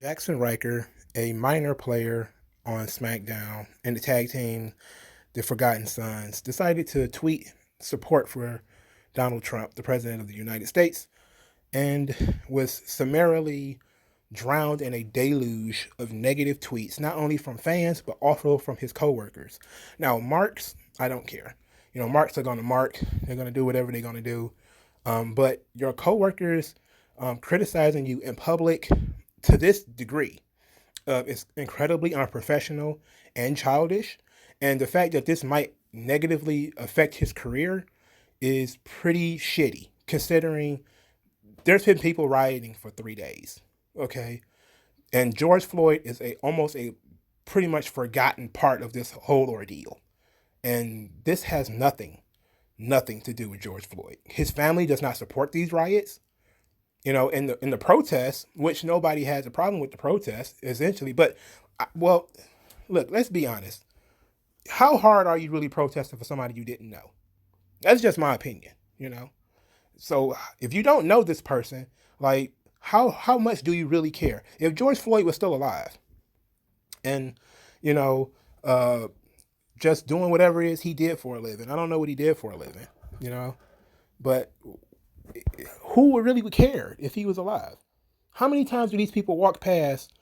Jaxson Ryker, a minor player on SmackDown and the tag team, the Forgotten Sons, decided to tweet support for Donald Trump, the President of the United States, and was summarily drowned in a deluge of negative tweets, not only from fans, but also from his coworkers. Now, marks, I don't care. Marks are going to mark. They're going to do whatever they're going to do. But your coworkers criticizing you in public to this degree is incredibly unprofessional and childish. And the fact that this might negatively affect his career is pretty shitty, considering there's been people rioting for 3 days. Okay. And George Floyd is almost a pretty much forgotten part of this whole ordeal. And this has nothing to do with George Floyd. His family does not support these riots. In the protests, which nobody has a problem with the protests, essentially. But, well, look, let's be honest. How hard are you really protesting for somebody you didn't know? That's just my opinion. So if you don't know this person, like, how much do you really care? If George Floyd was still alive and, you know, just doing whatever it is he did for a living, I don't know what he did for a living, but who would really care if he was alive? How many times do these people walk past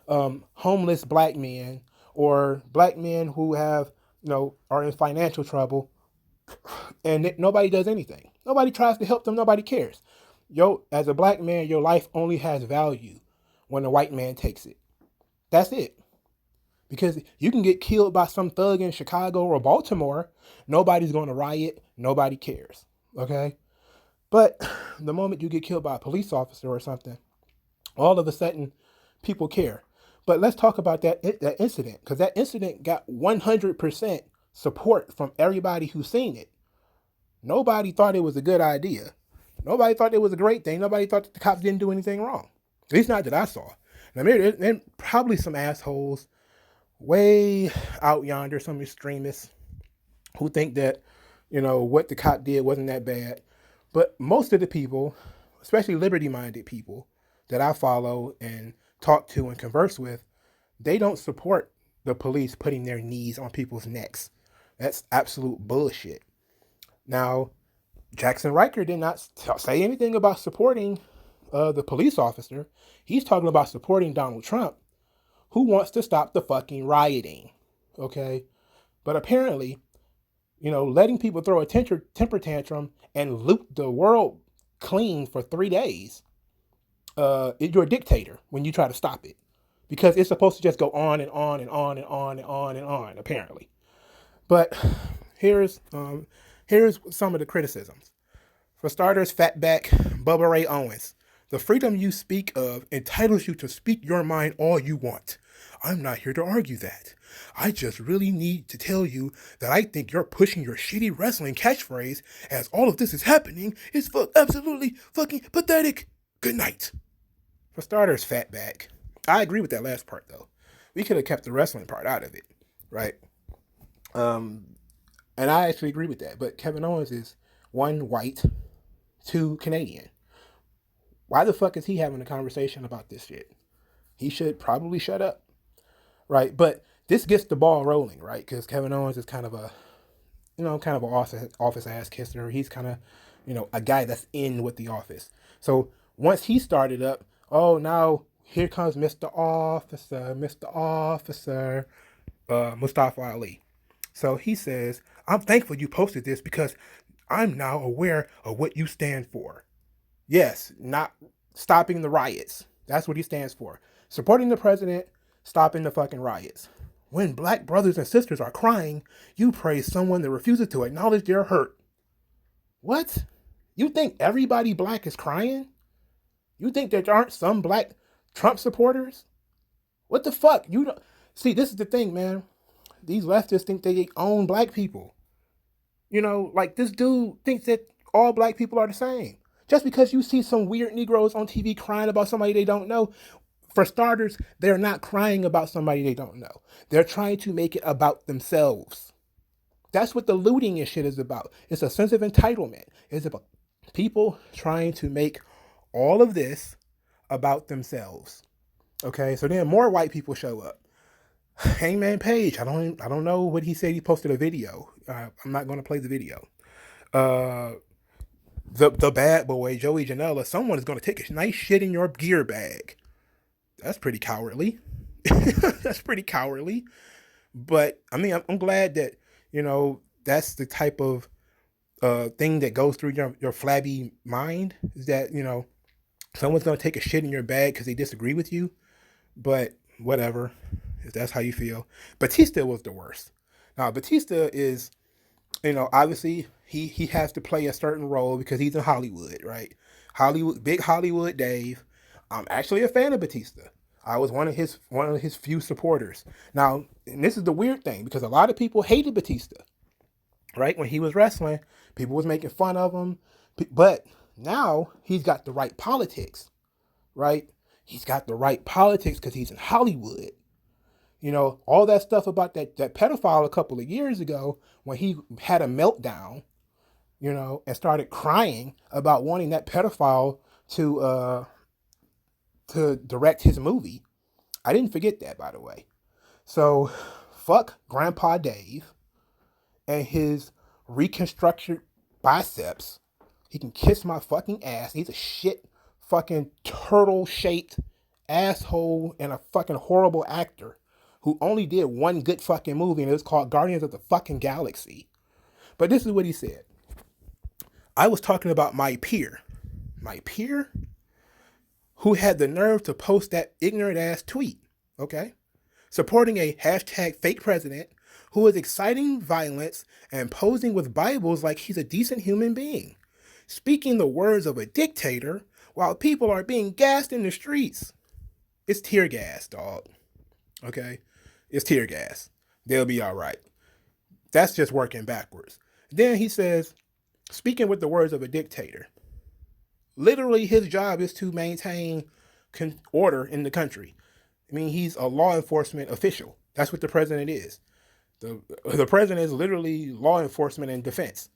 homeless black men or black men who are in financial trouble, and nobody does anything? Nobody tries to help them. Nobody cares. As a black man, your life only has value when a white man takes it. That's it. Because you can get killed by some thug in Chicago or Baltimore. Nobody's going to riot. Nobody cares. Okay? But the moment you get killed by a police officer or something, all of a sudden, people care. But let's talk about that incident, because that incident got 100% support from everybody who's seen it. Nobody thought it was a good idea. Nobody thought it was a great thing. Nobody thought that the cops didn't do anything wrong. At least not that I saw. Now, there probably some assholes way out yonder, some extremists who think that, what the cop did wasn't that bad. But most of the people, especially liberty-minded people that I follow and talk to and converse with, they don't support the police putting their knees on people's necks. That's absolute bullshit. Now, Jaxson Ryker did not say anything about supporting the police officer. He's talking about supporting Donald Trump, who wants to stop the fucking rioting. Okay? But apparently, letting people throw a temper tantrum and loot the world clean for 3 days, you're a dictator when you try to stop it. Because it's supposed to just go on and on and on and on and on and on, apparently. But here's some of the criticisms. For starters, fatback Bubba Ray Owens. The freedom you speak of entitles you to speak your mind all you want. I'm not here to argue that. I just really need to tell you that I think you're pushing your shitty wrestling catchphrase as all of this is happening is absolutely fucking pathetic. Good night. For starters, fatback. I agree with that last part, though. We could have kept the wrestling part out of it, right? And I actually agree with that. But Kevin Owens is 1, white, 2, Canadian. Why the fuck is he having a conversation about this shit? He should probably shut up, right? But this gets the ball rolling, right? Because Kevin Owens is kind of an office ass kisser. He's kind of, a guy that's in with the office. So once he started up, now here comes Mr. Officer, Mustafa Ali. So he says, I'm thankful you posted this because I'm now aware of what you stand for. Yes, not stopping the riots. That's what he stands for. Supporting the president, stopping the fucking riots. When black brothers and sisters are crying, you praise someone that refuses to acknowledge their hurt. What? You think everybody black is crying? You think there aren't some black Trump supporters? What the fuck? See, this is the thing, man. These leftists think they own black people. Like this dude thinks that all black people are the same. Just because you see some weird Negroes on TV crying about somebody they don't know, for starters, they're not crying about somebody they don't know. They're trying to make it about themselves. That's what the looting and shit is about. It's a sense of entitlement. It's about people trying to make all of this about themselves. Okay, so then more white people show up. Hangman Page, I don't know what he said. He posted a video. I'm not going to play the video. Uh, the bad boy Joey Janela. Someone is going to take a nice shit in your gear bag. That's pretty cowardly. That's pretty cowardly. But I mean, I'm glad that that's the type of thing that goes through your flabby mind, is that someone's going to take a shit in your bag because they disagree with you. But whatever, if that's how you feel. Batista was the worst. Now Batista is, obviously he has to play a certain role because he's in Hollywood, right? Hollywood, big Hollywood Dave. I'm actually a fan of Batista. I was one of his few supporters. Now, and this is the weird thing, because a lot of people hated Batista, right? When he was wrestling, people was making fun of him. But now he's got the right politics, right? He's got the right politics because he's in Hollywood. All that stuff about that pedophile a couple of years ago, when he had a meltdown, and started crying about wanting that pedophile to direct his movie. I didn't forget that, by the way. So, fuck Grandpa Dave and his reconstructed biceps. He can kiss my fucking ass. He's a shit fucking turtle-shaped asshole and a fucking horrible actor who only did one good fucking movie, and it was called Guardians of the fucking Galaxy. But this is what he said. I was talking about my peer who had the nerve to post that ignorant ass tweet, okay? Supporting a hashtag fake president who is exciting violence and posing with Bibles like he's a decent human being. Speaking the words of a dictator while people are being gassed in the streets. It's tear gas, dog. Okay? It's tear gas. They'll be all right. That's just working backwards. Then he says, speaking with the words of a dictator. Literally, his job is to maintain order in the country. I mean, he's a law enforcement official. That's what the president is. The president is literally law enforcement and defense.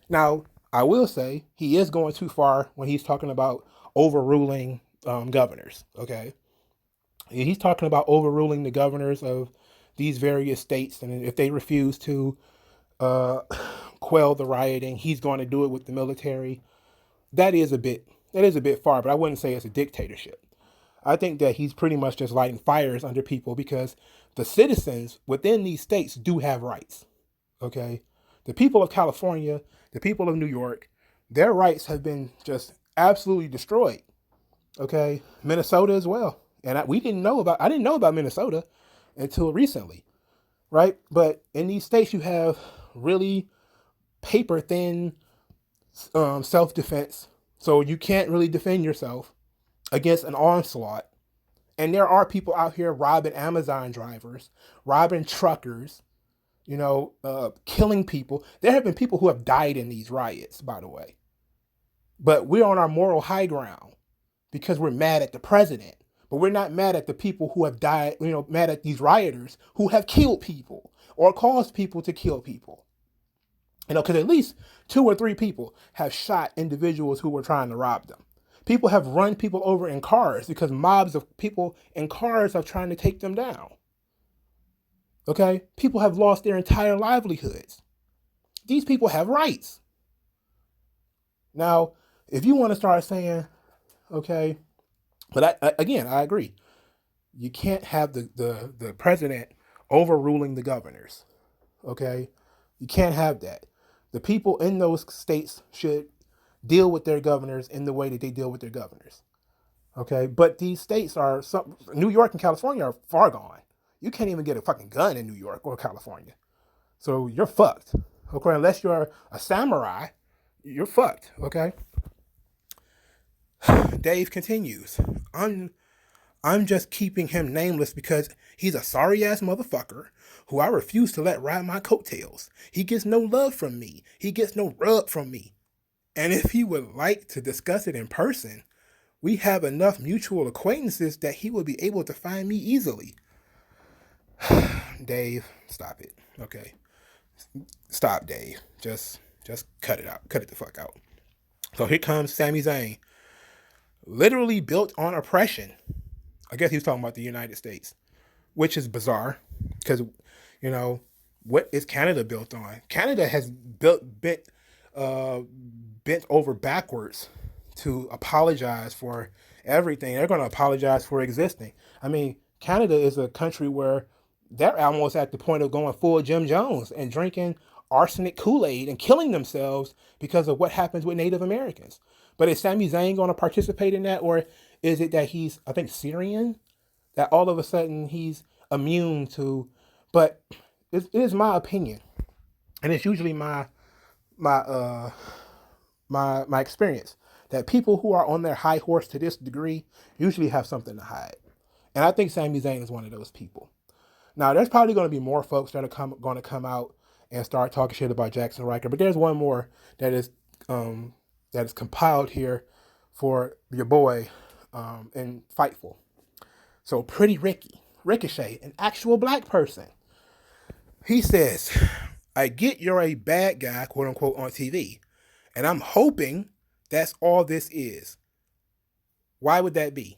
Now, I will say he is going too far when he's talking about overruling governors. Okay, he's talking about overruling the governors of these various states, and if they refuse to quell the rioting, he's going to do it with the military. That is a bit far, but I wouldn't say it's a dictatorship. I think that he's pretty much just lighting fires under people because the citizens within these states do have rights. Okay, the people of California, the people of New York, their rights have been just absolutely destroyed. Okay, Minnesota as well, and I didn't know about Minnesota until recently, right? But in these states, you have really paper thin self-defense, so you can't really defend yourself against an onslaught. And there are people out here robbing Amazon drivers, robbing truckers, killing people. There have been people who have died in these riots, by the way. But we're on our moral high ground because we're mad at the president. But we're not mad at the people who have died, mad at these rioters who have killed people or caused people to kill people. Because at least 2 or 3 people have shot individuals who were trying to rob them. People have run people over in cars because mobs of people in cars are trying to take them down. Okay? People have lost their entire livelihoods. These people have rights. Now, if you want to start saying, okay, but I agree. You can't have the president overruling the governors. Okay? You can't have that. The people in those states should deal with their governors in the way that they deal with their governors. Okay? But these states New York and California are far gone. You can't even get a fucking gun in New York or California. So you're fucked. Okay? Unless you're a samurai, you're fucked. Okay? Dave continues. I'm just keeping him nameless because he's a sorry-ass motherfucker who I refuse to let ride my coattails. He gets no love from me. He gets no rub from me. And if he would like to discuss it in person, we have enough mutual acquaintances that he will be able to find me easily. Dave, stop it. Okay? Stop, Dave. Just cut it out. Cut it the fuck out. So here comes Sami Zayn. Literally built on oppression. I guess he was talking about the United States, which is bizarre because, you know, what is Canada built on? Canada has uh, bent over backwards to apologize for everything. They're going to apologize for existing. I mean, Canada is a country where they're almost at the point of going full Jim Jones and drinking arsenic Kool-Aid and killing themselves because of what happens with Native Americans. But is Sami Zayn going to participate in that, or is it that he's, I think, Syrian, that all of a sudden he's immune to? But it is my opinion, and it's usually my my experience, that people who are on their high horse to this degree usually have something to hide, and I think Sami Zayn is one of those people. Now, there's probably going to be more folks that are going to come out and start talking shit about Jaxson Ryker, but there's one more um, that is compiled here for your boy in Fightful. So, Pretty Ricochet, an actual black person, he says, "I get you're a bad guy, quote unquote, on TV, and I'm hoping that's all this is. Why would that be?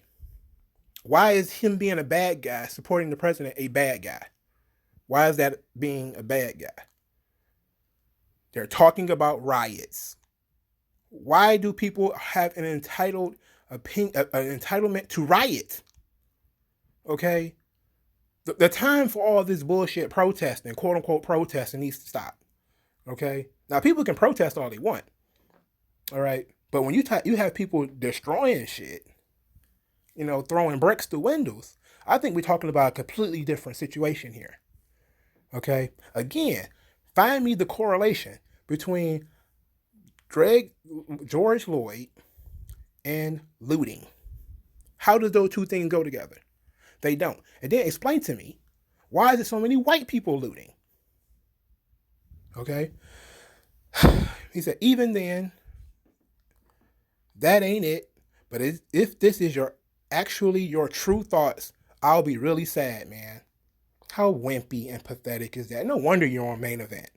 Why is him being a bad guy, supporting the president, a bad guy? Why is that being a bad guy? They're talking about riots. Why do people have an entitlement to riot? Okay? The time for all this bullshit protesting, quote unquote protesting, needs to stop. Okay? Now, people can protest all they want. All right? But when you have people destroying shit, throwing bricks through windows, I think we're talking about a completely different situation here. Okay? Again, find me the correlation between George Floyd and looting. How do those two things go together? They don't. And then explain to me, why is there so many white people looting? Okay? He said, even then, that ain't it. But if this is your true thoughts, I'll be really sad, man. How wimpy and pathetic is that? No wonder you're on Main Event.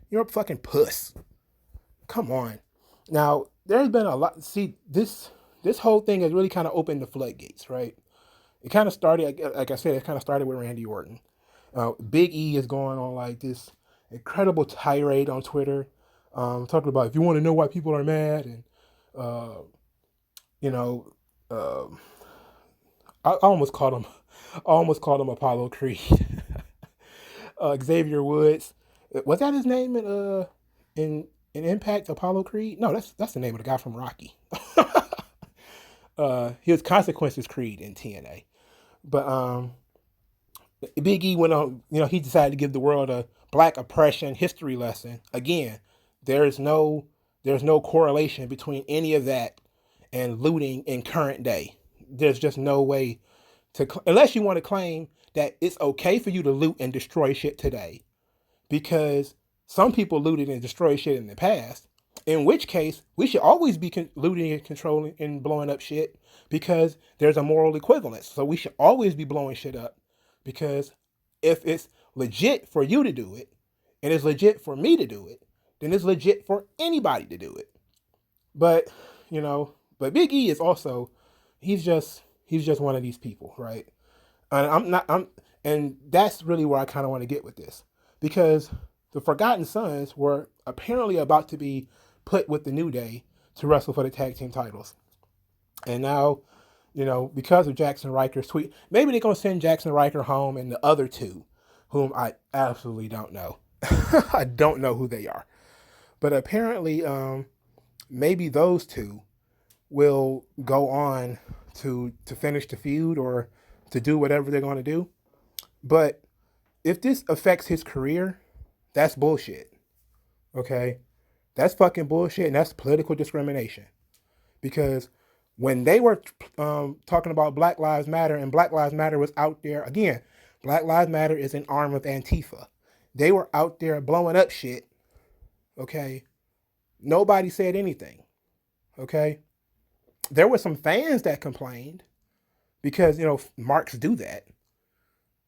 You're a fucking puss. Come on. Now, there's been a lot. See, this whole thing has really kind of opened the floodgates, right? It kind of started, like I said, it kind of started with Randy Orton. Big E is going on like this incredible tirade on Twitter, talking about, if you want to know why people are mad, and I almost called him Apollo Creed. Xavier Woods, was that his name in Impact? Apollo Creed? No, that's the name of the guy from Rocky. He was Consequences Creed in TNA. But Big E went on, he decided to give the world a black oppression history lesson. Again, there's no correlation between any of that and looting in current day. There's just no way unless you want to claim that it's okay for you to loot and destroy shit today, because some people looted and destroyed shit in the past, in which case we should always be looting and controlling and blowing up shit, because there's a moral equivalence. So we should always be blowing shit up, because if it's legit for you to do it and it's legit for me to do it, then it's legit for anybody to do it. But but Big E is also, he's just one of these people, right? And that's really where I kind of want to get with this, because the Forgotten Sons were apparently about to be put with the New Day to wrestle for the tag team titles. And now, because of Jaxson Ryker's tweet, maybe they're going to send Jaxson Ryker home, and the other two, whom I absolutely don't know. I don't know who they are. But apparently, maybe those two will go on to finish the feud or to do whatever they're going to do. But if this affects his career, that's bullshit. Okay? That's fucking bullshit, and that's political discrimination. Because when they were talking about Black Lives Matter, and Black Lives Matter was out there, again, Black Lives Matter is an arm of Antifa. They were out there blowing up shit. Okay? Nobody said anything. Okay? There were some fans that complained, because, marks do that.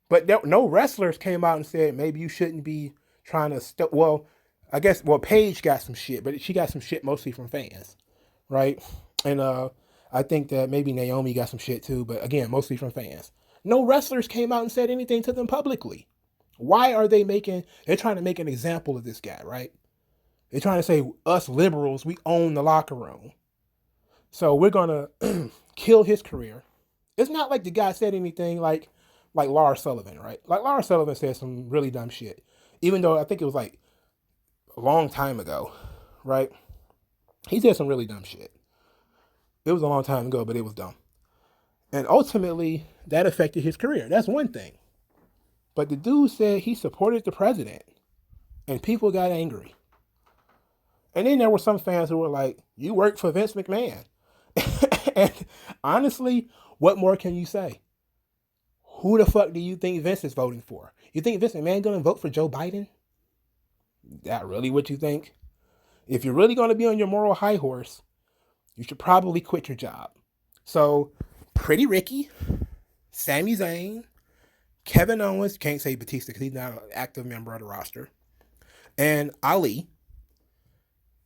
But no wrestlers came out and said, maybe you shouldn't be trying to I guess, Paige got some shit, but she got some shit mostly from fans, right? And I think that maybe Naomi got some shit too, but again, mostly from fans. No wrestlers came out and said anything to them publicly. Why are they're trying to make an example of this guy, right? They're trying to say, us liberals, we own the locker room. So we're going to kill his career. It's not like the guy said anything like Lars Sullivan, right? Like Lars Sullivan said some really dumb shit. Even though I think it was like a long time ago, right? He said some really dumb shit. It was a long time ago, but it was dumb. And ultimately, that affected his career. That's one thing. But the dude said he supported the president, and people got angry. And then there were some fans who were like, you work for Vince McMahon. And honestly, what more can you say? Who the fuck do you think Vince is voting for? You think Vince McMahon going to vote for Joe Biden? That really what you think? If you're really going to be on your moral high horse, you should probably quit your job. So, Pretty Ricky, Sami Zayn, Kevin Owens, can't say Batista because he's not an active member of the roster, and Ali,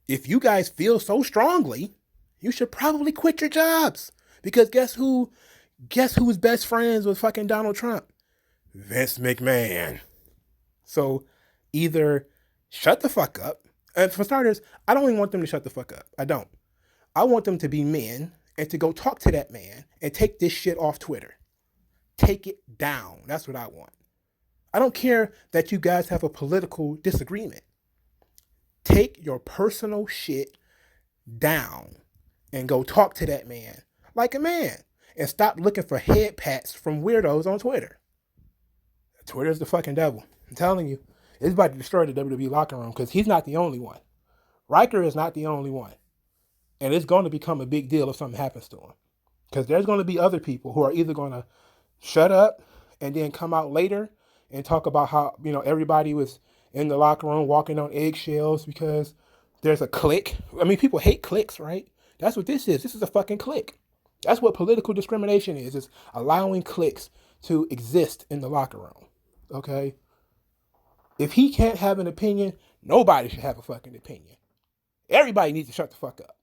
if you guys feel so strongly, you should probably quit your jobs. Because guess who's best friends with fucking Donald Trump? Vince McMahon. So either shut the fuck up. And for starters, I don't even want them to shut the fuck up. I don't. I want them to be men and to go talk to that man and take this shit off Twitter. Take it down. That's what I want. I don't care that you guys have a political disagreement. Take your personal shit down and go talk to that man like a man. And stop looking for head pats from weirdos on Twitter. Twitter's the fucking devil. I'm telling you. It's about to destroy the WWE locker room because he's not the only one. Ryker is not the only one. And it's going to become a big deal if something happens to him. Because there's going to be other people who are either going to shut up and then come out later and talk about how, everybody was in the locker room walking on eggshells because there's a clique. I mean, people hate cliques, right? That's what this is. This is a fucking clique. That's what political discrimination is. It's allowing cliques to exist in the locker room. Okay? If he can't have an opinion, nobody should have a fucking opinion. Everybody needs to shut the fuck up.